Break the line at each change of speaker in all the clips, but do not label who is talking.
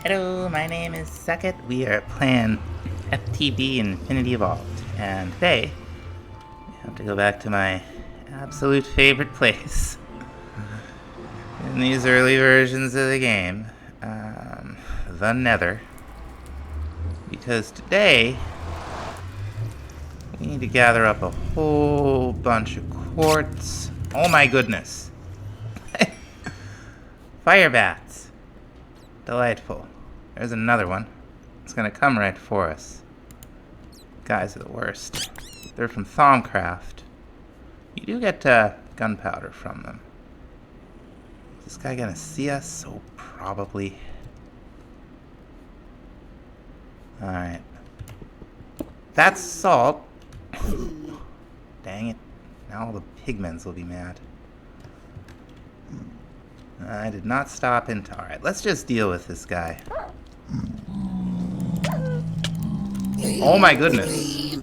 Hello, my name is Suckit. We are playing FTB Infinity Evolved, and today we have to go back to my absolute favorite place in these early versions of the game, the Nether, because today we need to gather up a whole bunch of quartz. Oh my goodness! Fire bats! Delightful. There's another one. It's gonna come right for us. Guys are the worst. They're from Thaumcraft. You do get gunpowder from them. Is this guy gonna see us? Oh, probably. Alright. That's salt. Dang it. Now all the pigments will be mad. I did not stop in time. Alright, let's just deal with this guy. Oh my goodness.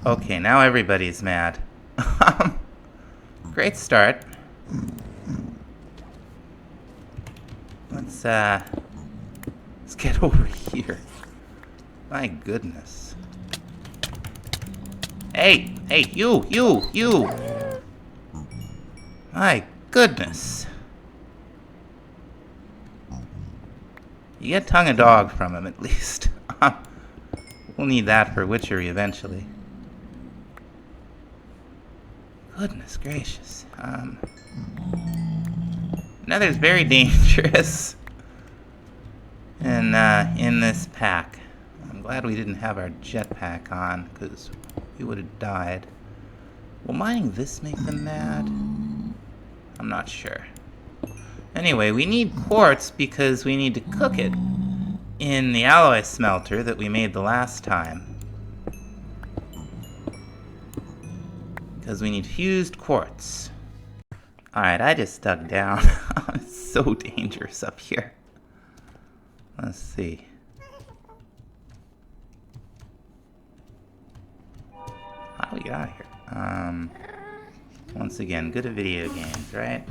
Okay, now everybody's mad. Great start. Let's get over here. My goodness. Hey, you! My goodness. You get tongue of dog from him, at least. We'll need that for witchery eventually. Goodness gracious. Nether's very dangerous in this pack. I'm glad we didn't have our jetpack on, because we would have died. Will mining this make them mad? I'm not sure. Anyway, we need quartz because we need to cook it in the alloy smelter that we made the last time. Because we need fused quartz. Alright, I just dug down. It's so dangerous up here. Let's see. How do we get out of here? Once again, good at video games, right?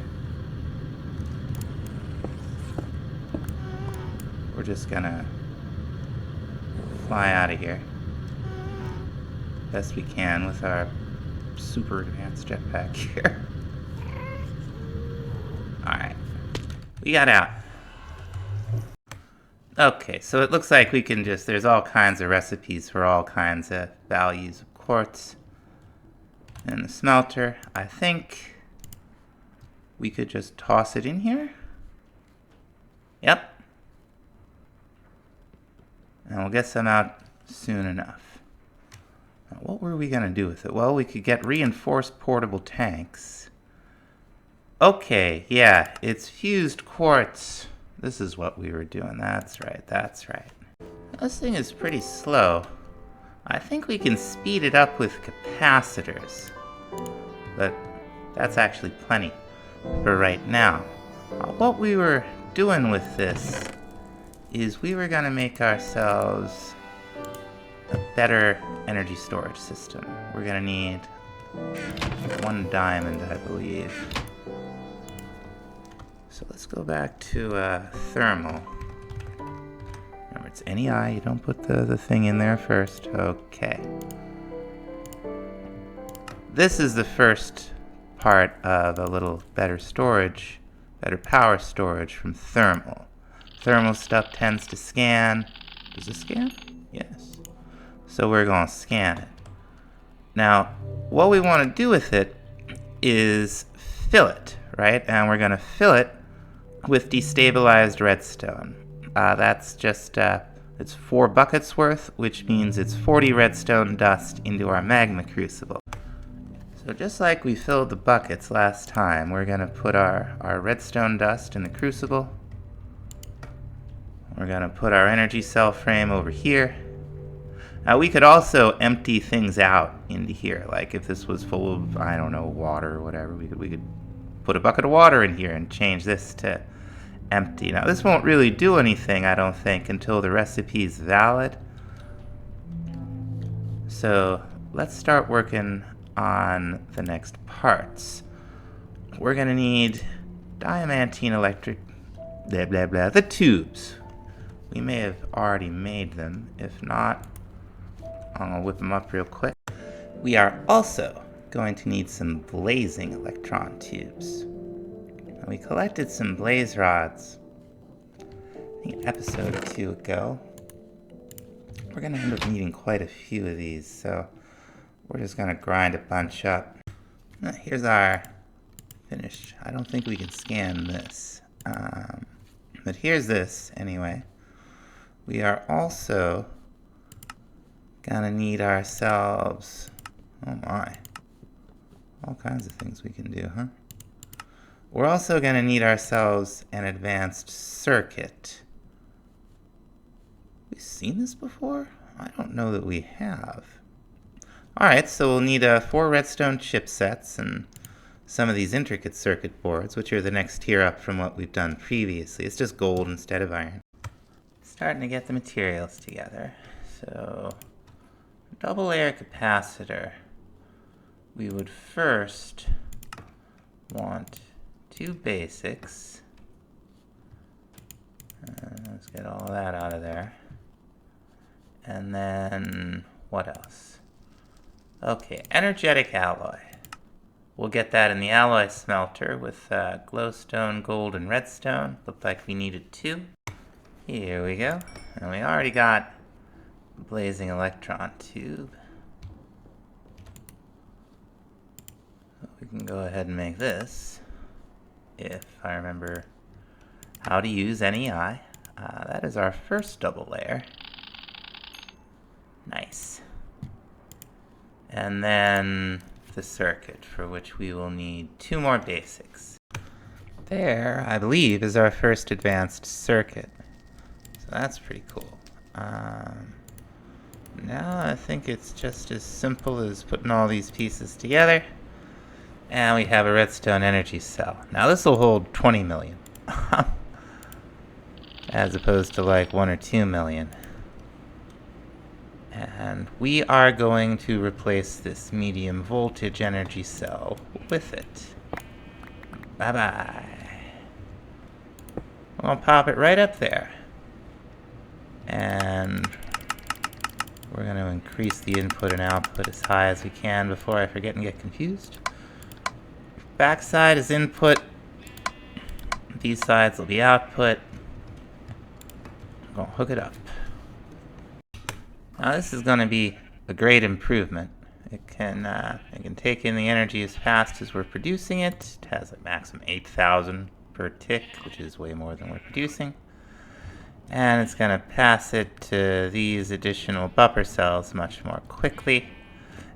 We're just gonna fly out of here best we can with our super advanced jetpack here. Alright, we got out. Okay, so it looks like we can just, there's all kinds of recipes for all kinds of values of quartz in the smelter. I think we could just toss it in here. Yep. And we'll get some out soon enough. Now, what were we going to do with it? Well, we could get reinforced portable tanks. Okay, yeah, it's fused quartz. This is what we were doing. That's right, that's right. This thing is pretty slow. I think we can speed it up with capacitors. But that's actually plenty for right now. What we were doing with this is we were going to make ourselves a better energy storage system. We're going to need 1 diamond, I believe. So let's go back to thermal. Remember, it's NEI. You don't put the thing in there first. Okay. This is the first part of a little better storage, better power storage from thermal. Thermal stuff tends to scan. Does it scan? Yes. So we're going to scan it. Now, what we want to do with it is fill it, right? And we're going to fill it with destabilized redstone. That's just, it's 4 buckets worth, which means it's 40 redstone dust into our magma crucible. So just like we filled the buckets last time, we're going to put our redstone dust in the crucible. We're going to put our energy cell frame over here. Now we could also empty things out into here. Like if this was full of, I don't know, water or whatever, we could put a bucket of water in here and change this to empty. Now this won't really do anything, I don't think, until the recipe is valid. So let's start working on the next parts. We're going to need diamantine electric, blah blah blah, the tubes. We may have already made them. If not, I'll whip them up real quick. We are also going to need some blazing electron tubes. Now, we collected some blaze rods, I think an episode or two ago. We're going to end up needing quite a few of these, so we're just going to grind a bunch up. Here's our finished. I don't think we can scan this, but here's this anyway. We are also gonna need ourselves, oh my, all kinds of things we can do, huh? We're also gonna need ourselves an advanced circuit. We've seen this before? I don't know that we have. Alright, so we'll need 4 redstone chipsets and some of these intricate circuit boards, which are the next tier up from what we've done previously. It's just gold instead of iron. Starting to get the materials together. So, double layer capacitor. We would first want 2 basics. Let's get all that out of there. And then, what else? Okay, energetic alloy. We'll get that in the alloy smelter with glowstone, gold, and redstone. Looked like we needed 2. Here we go. And we already got a blazing electron tube. So we can go ahead and make this, if I remember how to use NEI. That is our first double layer. Nice. And then the circuit, for which we will need 2 more basics. There, I believe, is our first advanced circuit. So that's pretty cool. Now I think it's just as simple as putting all these pieces together. And we have a redstone energy cell. Now this will hold 20 million. As opposed to like 1 or 2 million. And we are going to replace this medium voltage energy cell with it. Bye-bye. We'll pop it right up there. And we're going to increase the input and output as high as we can before I forget and get confused. Backside is input. These sides will be output. I'm going to hook it up. Now this is going to be a great improvement. It can take in the energy as fast as we're producing it. It has a maximum 8,000 per tick, which is way more than we're producing. And it's going to pass it to these additional buffer cells much more quickly.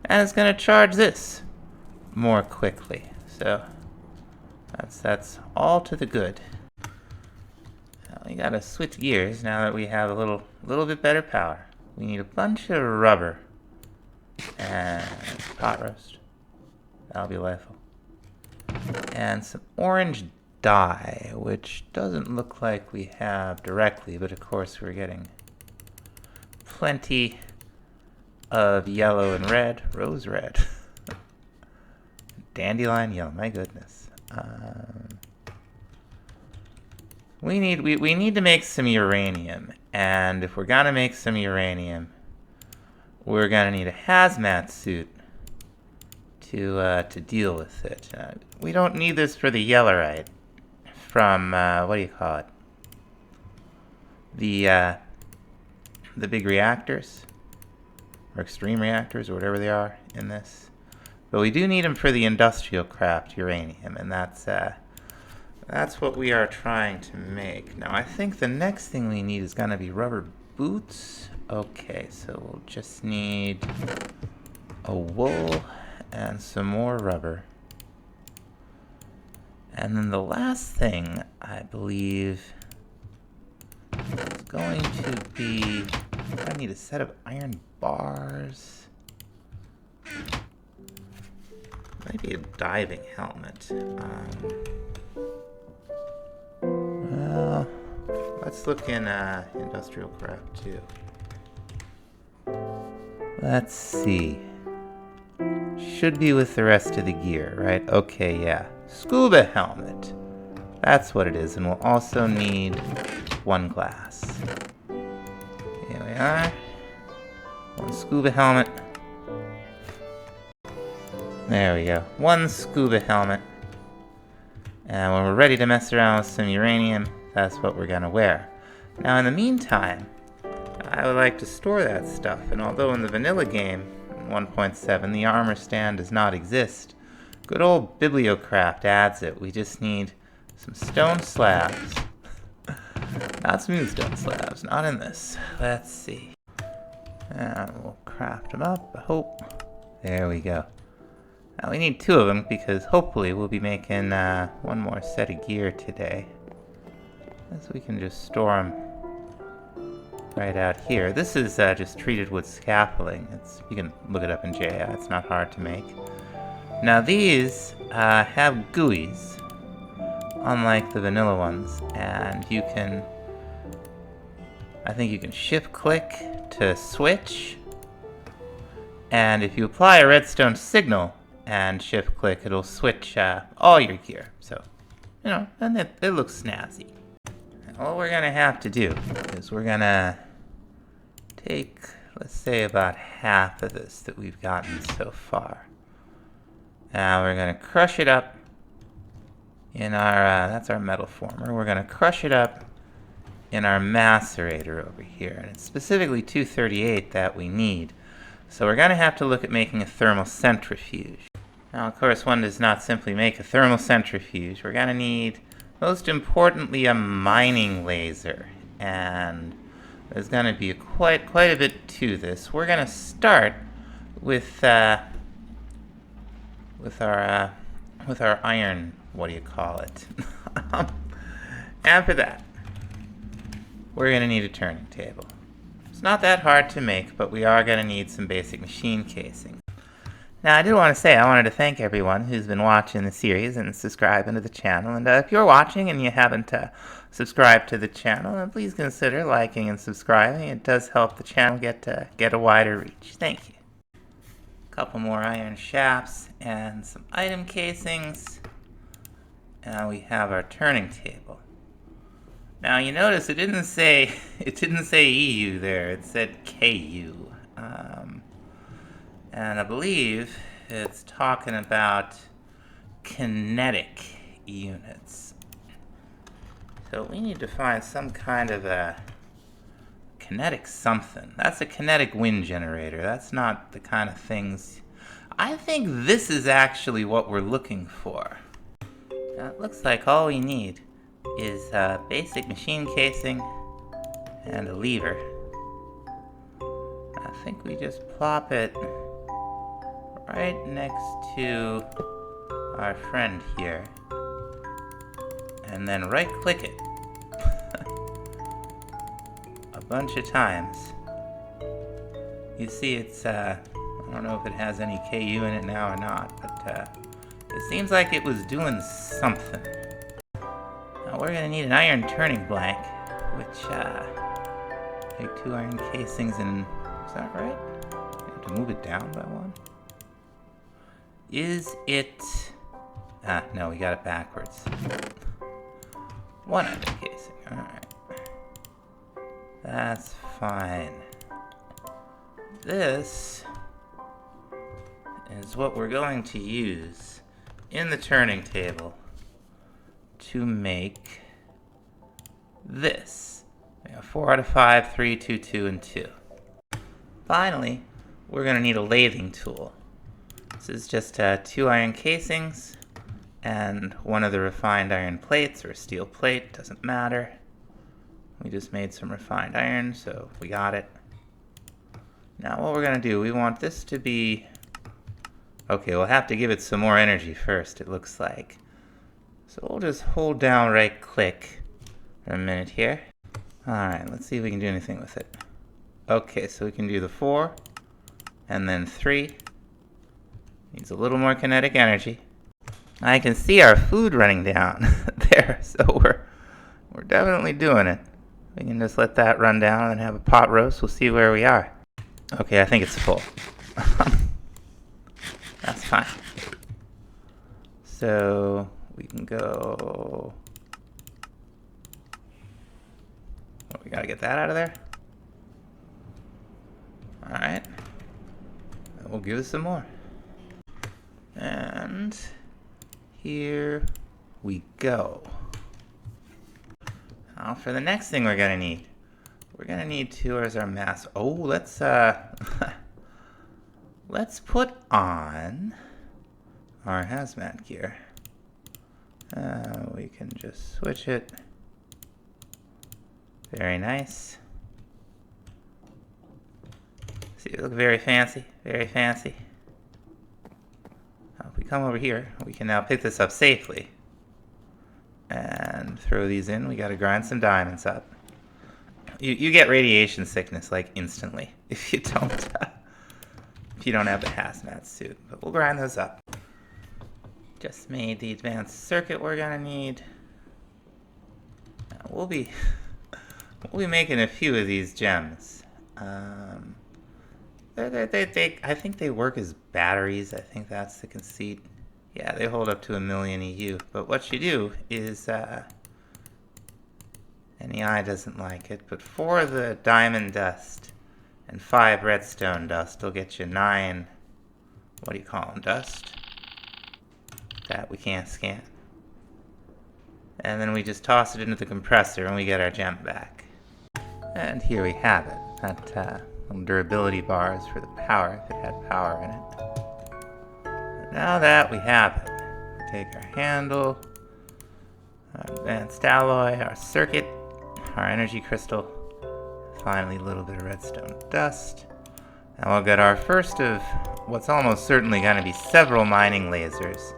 And it's going to charge this more quickly. So that's all to the good. Now we got to switch gears now that we have a little bit better power. We need a bunch of rubber and pot roast. That'll be delightful. And some orange dye, which doesn't look like we have directly, but of course we're getting plenty of yellow and red, rose red, dandelion yellow. My goodness. We need to make some uranium, and if we're gonna make some uranium, we're gonna need a hazmat suit to deal with it. We don't need this for the yellerite from what do you call it? The big reactors or extreme reactors or whatever they are in this, but we do need them for the industrial craft uranium, and that's what we are trying to make. Now, I think the next thing we need is going to be rubber boots. Okay, so we'll just need a wool and some more rubber. And then the last thing, I believe, is going to be, I need a set of iron bars. Maybe a diving helmet. Well, let's look in industrial craft too. Let's see. Should be with the rest of the gear, right? Okay, yeah. Scuba helmet. That's what it is, and we'll also need 1 glass. Here we are. 1 scuba helmet. There we go. 1 scuba helmet. And when we're ready to mess around with some uranium, that's what we're gonna wear. Now in the meantime, I would like to store that stuff, and although in the vanilla game, 1.7, the armor stand does not exist, good old Bibliocraft adds it. We just need some stone slabs. Not smooth stone slabs, not in this. Let's see. And we'll craft them up, I hope. There we go. Now we need 2 of them because hopefully we'll be making 1 more set of gear today. So we can just store them right out here. This is just treated wood scaffolding. You can look it up in JA, it's not hard to make. Now these have GUIs, unlike the vanilla ones, and you can, I think you can shift click to switch, and if you apply a redstone signal and shift click, it'll switch all your gear. So, you know, and it looks snazzy. And what we're gonna have to do is we're gonna take, let's say, about half of this that we've gotten so far. Now we're gonna crush it up in our, that's our metal former. We're gonna crush it up in our macerator over here, and it's specifically 238 that we need. So we're gonna have to look at making a thermal centrifuge. Now, of course, one does not simply make a thermal centrifuge. We're gonna need, most importantly, a mining laser, and there's gonna be quite a bit to this. We're gonna start with our iron. What do you call it? After that, we're gonna need a turning table. It's not that hard to make, but we are gonna need some basic machine casing. Now, I did want to say I wanted to thank everyone who's been watching the series and subscribing to the channel. And if you're watching and you haven't subscribed to the channel, then please consider liking and subscribing. It does help the channel get a wider reach. Thank you. A couple more iron shafts and some item casings. Now we have our turning table. Now you notice it didn't say EU there. It said KU. And I believe it's talking about kinetic units. So we need to find some kind of a kinetic something. That's a kinetic wind generator. That's not the kind of things... I think this is actually what we're looking for. Now, it looks like all we need is a basic machine casing and a lever. I think we just plop it right next to our friend here, and then right click it a bunch of times. You see it's, I don't know if it has any KU in it now or not, but it seems like it was doing something. Now we're gonna need an iron turning blank, which, take 2 iron casings and, is that right? You have to move it down by 1? Is it... no, we got it backwards. 1 iron casing, alright. That's fine. This is what we're going to use in the turning table to make this. We have 4 out of 5, 3, 2, 2, and 2. Finally, we're going to need a lathing tool. This is just 2 iron casings and 1 of the refined iron plates, or a steel plate, doesn't matter. We just made some refined iron, so we got it. Now what we're going to do, we want this to be... Okay, we'll have to give it some more energy first, it looks like. So we'll just hold down right click for a minute here. Alright, let's see if we can do anything with it. Okay, so we can do the 4, and then 3. Needs a little more kinetic energy. I can see our food running down there, so we're definitely doing it. We can just let that run down and have a pot roast. We'll see where we are. Okay, I think it's full. That's fine. So we can go We gotta get that out of there. Alright. That will give us some more. And here we go. Now for the next thing we're gonna need. We're gonna need two as our mass. Oh, let's let's put on our hazmat gear. We can just switch it. Very nice. See, it looks very fancy, very fancy. Now, if we come over here, we can now pick this up safely and throw these in. We got to grind some diamonds up. You get radiation sickness like instantly if you don't have the hazmat suit. But we'll grind those up. Just made the advanced circuit we're gonna need. Now, we'll be making a few of these gems. I think they work as batteries. I think that's the conceit. Yeah, they hold up to 1,000,000 EU. But what you do is, NEI doesn't like it, but 4 of the diamond dust and 5 redstone dust will get you 9, what do you call them, dust? That we can't scan. And then we just toss it into the compressor and we get our gem back. And here we have it. That durability bars for the power, if it had power in it. But now that we have it, we take our handle, our advanced alloy, our circuit, our energy crystal, finally a little bit of redstone dust, and we'll get our first of what's almost certainly going to be several mining lasers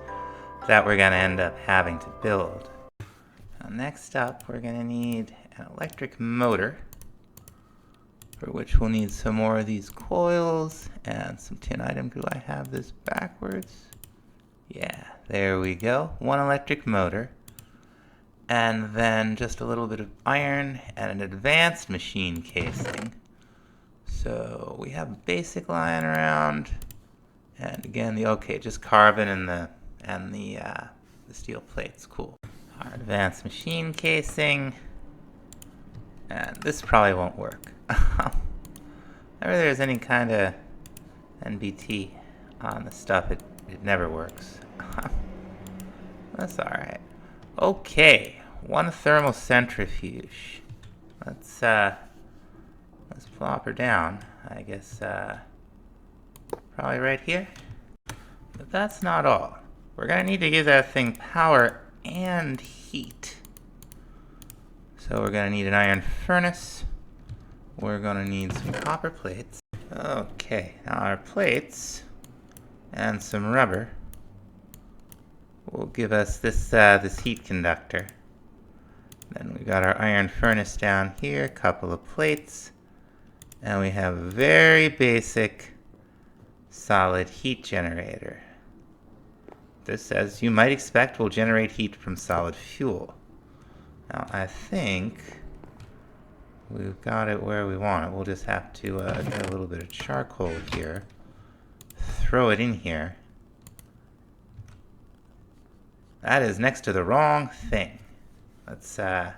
that we're going to end up having to build. Now, next up, we're going to need an electric motor, for which we'll need some more of these coils and some tin item. Do I have this backwards? Yeah, there we go. 1 electric motor. And then just a little bit of iron and an advanced machine casing. So we have basic lying around. And again, just carbon and the steel plates. Cool. Our advanced machine casing. And this probably won't work. Whenever there's any kind of NBT on the stuff, it never works. That's alright. Okay, 1 thermal centrifuge. Let's plop her down. I guess probably right here. But that's not all. We're gonna need to give that thing power and heat. So we're gonna need an iron furnace. We're gonna need some copper plates. Okay, now our plates and some rubber will give us this heat conductor. Then we got our iron furnace down here, a couple of plates, and we have a very basic solid heat generator. This, as you might expect, will generate heat from solid fuel. Now I think we've got it where we want it. We'll just have to get a little bit of charcoal here, throw it in here. That is next to the wrong thing. Let's, there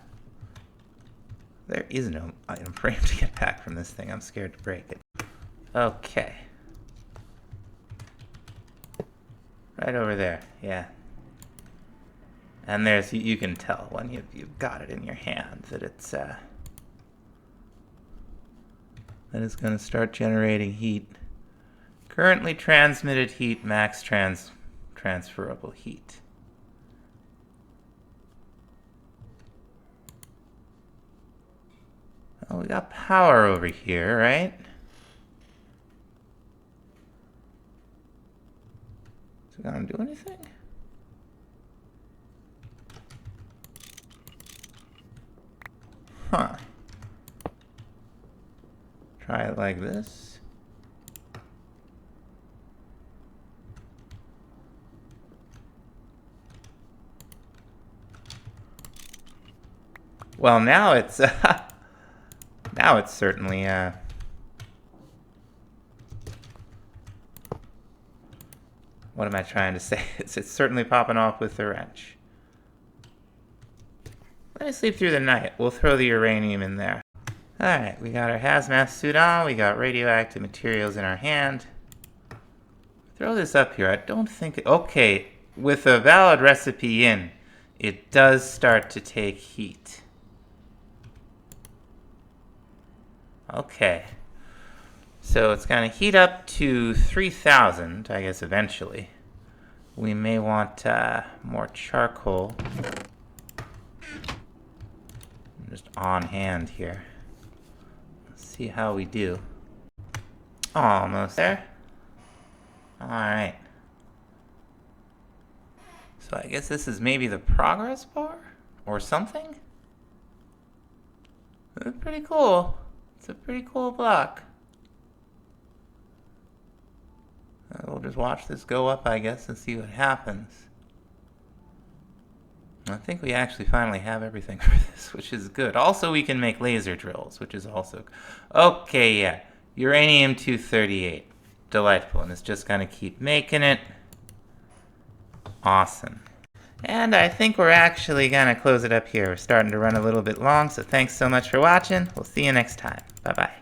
is no item frame to get back from this thing. I'm scared to break it. Okay. Right over there, yeah. And there's, you can tell when you've got it in your hand that it's, that it's going to start generating heat. Currently transmitted heat, max transferable heat. Oh, we got power over here, right? Is it gonna do anything? Huh. Try it like this. Well, now it's now it's certainly what am I trying to say? It's certainly popping off with the wrench. Let me sleep through the night. We'll throw the uranium in there. Alright, we got our hazmat suit on, we got radioactive materials in our hand. Throw this up here. I don't think... Okay, with a valid recipe in, it does start to take heat. Okay. So it's going to heat up to 3,000, I guess, eventually. We may want more charcoal. Just on hand here. Let's see how we do. Almost there. Alright. So I guess this is maybe the progress bar? Or something? That's pretty cool. It's a pretty cool block. We'll just watch this go up, I guess, and see what happens. I think we actually finally have everything for this, which is good. Also, we can make laser drills, which is also... Okay, yeah. Uranium-238. Delightful, and it's just gonna keep making it. Awesome. And I think we're actually gonna close it up here. We're starting to run a little bit long, so thanks so much for watching. We'll see you next time. Bye-bye.